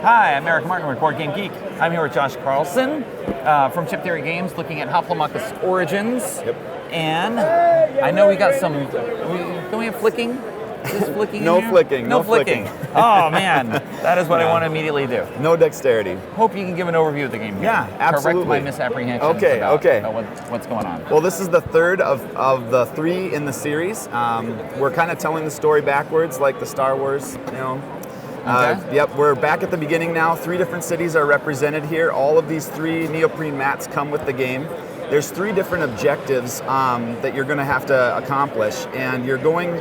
Hi, I'm Eric Martin with Board Game Geek. I'm here with Josh Carlson from Chip Theory Games, looking at Hoplomachus Origins. Yep. And I know we got some. Can we have flicking? Is this flicking? No in here? flicking. No flicking. Oh man, that is what I want to immediately do. No dexterity. Hope you can give an overview of the game here. Yeah, absolutely. Correct my misapprehensions Okay, about okay. What's going on. Well, this is the third of the three in the series. We're kind of telling the story backwards, like the Star Wars, you know. Okay. Yep, we're back at the beginning now. 3 different cities are represented here. All of these 3 neoprene mats come with the game. There's 3 different objectives that you're going to have to accomplish, and you're going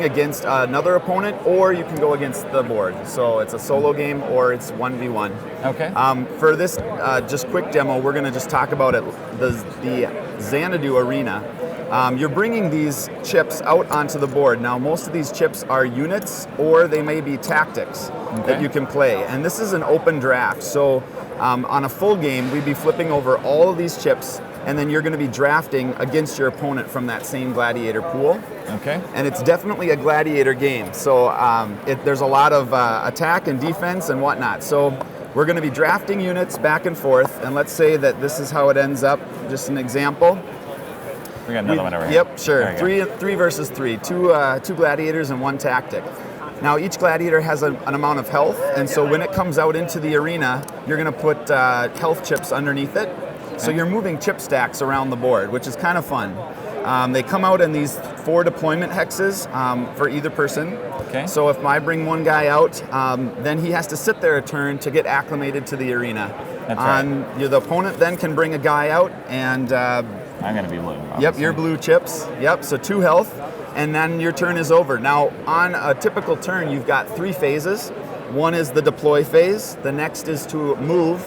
against another opponent, or you can go against the board. So it's a solo game, or it's 1v1. Okay. For this just quick demo, we're going to just talk about it. The Xanadu Arena. You're bringing these chips out onto the board. Now, most of these chips are units, or they may be tactics that you can play. And this is an open draft. So on a full game, we'd be flipping over all of these chips, and then you're going to be drafting against your opponent from that same gladiator pool. Okay. And it's definitely a gladiator game. So there's a lot of attack and defense and whatnot. So we're going to be drafting units back and forth. And let's say that this is how it ends up. Just an example. We got another one over here. Yep, sure. Three versus 3. Two gladiators and 1 tactic. Now, each gladiator has an amount of health, and so when it comes out into the arena, you're going to put health chips underneath it. So you're moving chip stacks around the board, which is kind of fun. They come out in these 4 deployment hexes for either person. Okay. So if I bring one guy out, then he has to sit there a turn to get acclimated to the arena. That's right. The opponent then can bring a guy out, and I'm going to be blue. Obviously. Yep, you're blue chips. Yep, so 2 health, and then your turn is over. Now, on a typical turn, you've got 3 phases. One is the deploy phase. The next is to move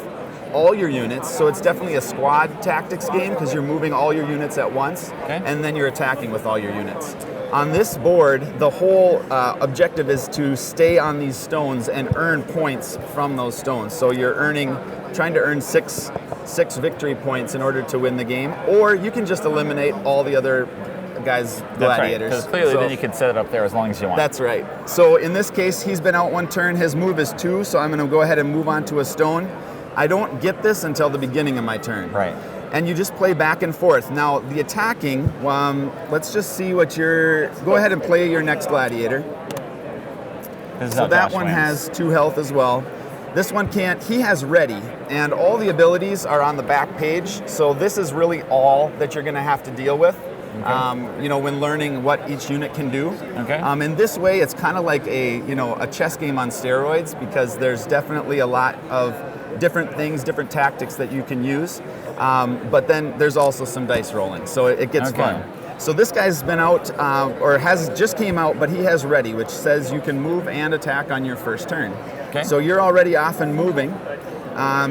all your units. So it's definitely a squad tactics game because you're moving all your units at once, and then you're attacking with all your units. On this board, the whole objective is to stay on these stones and earn points from those stones. So you're trying to earn 6 victory points in order to win the game, or you can just eliminate all the other guys' gladiators. Because clearly then you can set it up there as long as you want. That's right. So in this case, he's been out 1 turn. His move is 2, so I'm going to go ahead and move on to a stone. I don't get this until the beginning of my turn. Right. And you just play back and forth. Now, the attacking, let's just see what go ahead and play your next gladiator. So that one has 2 health as well. This one can't. He has ready, and all the abilities are on the back page. So this is really all that you're going to have to deal with. Okay. When learning what each unit can do. Okay. In this way, it's kind of like a chess game on steroids, because there's definitely a lot of different things, different tactics that you can use. But then there's also some dice rolling, so it gets fun. So this guy's been out, or has just came out, but he has ready, which says you can move and attack on your first turn. Okay. So you're already off and moving.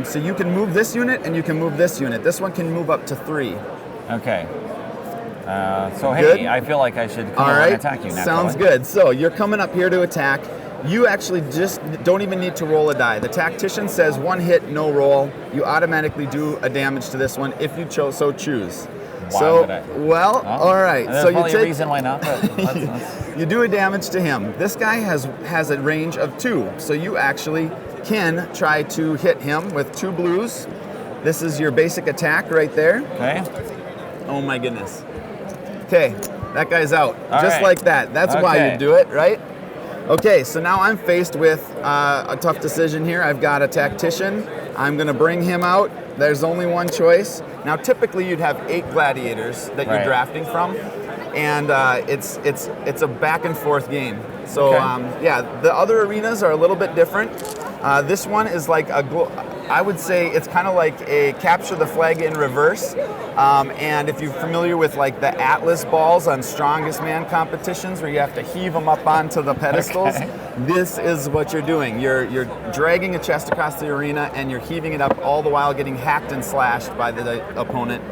So you can move this unit and you can move this unit. This one can move up to 3. Okay. So good? Hey, I feel like I should come over and attack you now. Sounds good. So you're coming up here to attack. You actually just don't even need to roll a die. The tactician says 1 hit, no roll. You automatically do a damage to this one if you so choose. All right. There's so probably you take a reason why not. But let's... You do a damage to him. This guy has a range of 2, so you actually can try to hit him with 2 blues. This is your basic attack right there. Okay. Oh my goodness. Okay, that guy's out. Just right. like that. That's why you do it, right? Okay, so now I'm faced with a tough decision here. I've got a tactician. I'm going to bring him out. There's only one choice. Now, typically you'd have 8 gladiators that you're drafting from, and it's a back and forth game. So the other arenas are a little bit different. This one is like I would say it's kind of like a capture the flag in reverse. And if you're familiar with like the Atlas balls on strongest man competitions, where you have to heave them up onto the pedestals, this is what you're doing. You're dragging a chest across the arena and you're heaving it up, all the while getting hacked and slashed by the opponent.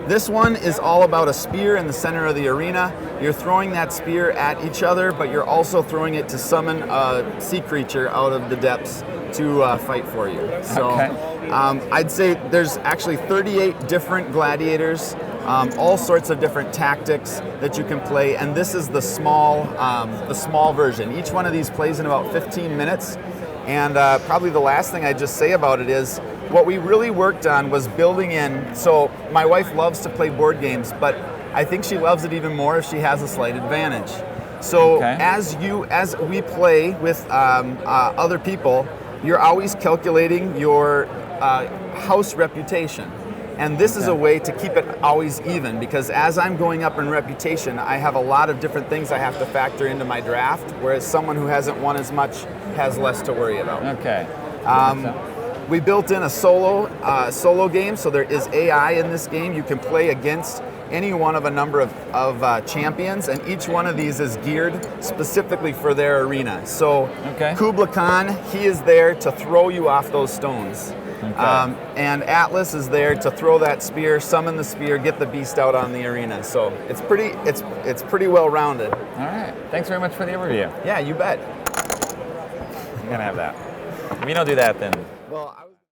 This one is all about a spear in the center of the arena. You're throwing that spear at each other, but you're also throwing it to summon a sea creature out of the depths to fight for you. So I'd say there's actually 38 different gladiators, all sorts of different tactics that you can play, and this is the small version. Each one of these plays in about 15 minutes. And probably the last thing I'd just say about it is what we really worked on was building in. So my wife loves to play board games, but I think she loves it even more if she has a slight advantage. So as we play with other people, you're always calculating your house reputation. And this is a way to keep it always even, because as I'm going up in reputation, I have a lot of different things I have to factor into my draft, whereas someone who hasn't won as much has less to worry about. Okay. We built in a solo game, so there is AI in this game. You can play against any one of a number of champions, and each one of these is geared specifically for their arena. So Kubla Khan, he is there to throw you off those stones. And Atlas is there to throw that spear, summon the spear, get the beast out on the arena. So it's pretty well rounded. All right. Thanks very much for the overview. Yeah, you bet. I'm gonna have that. If you don't do that, then. Well,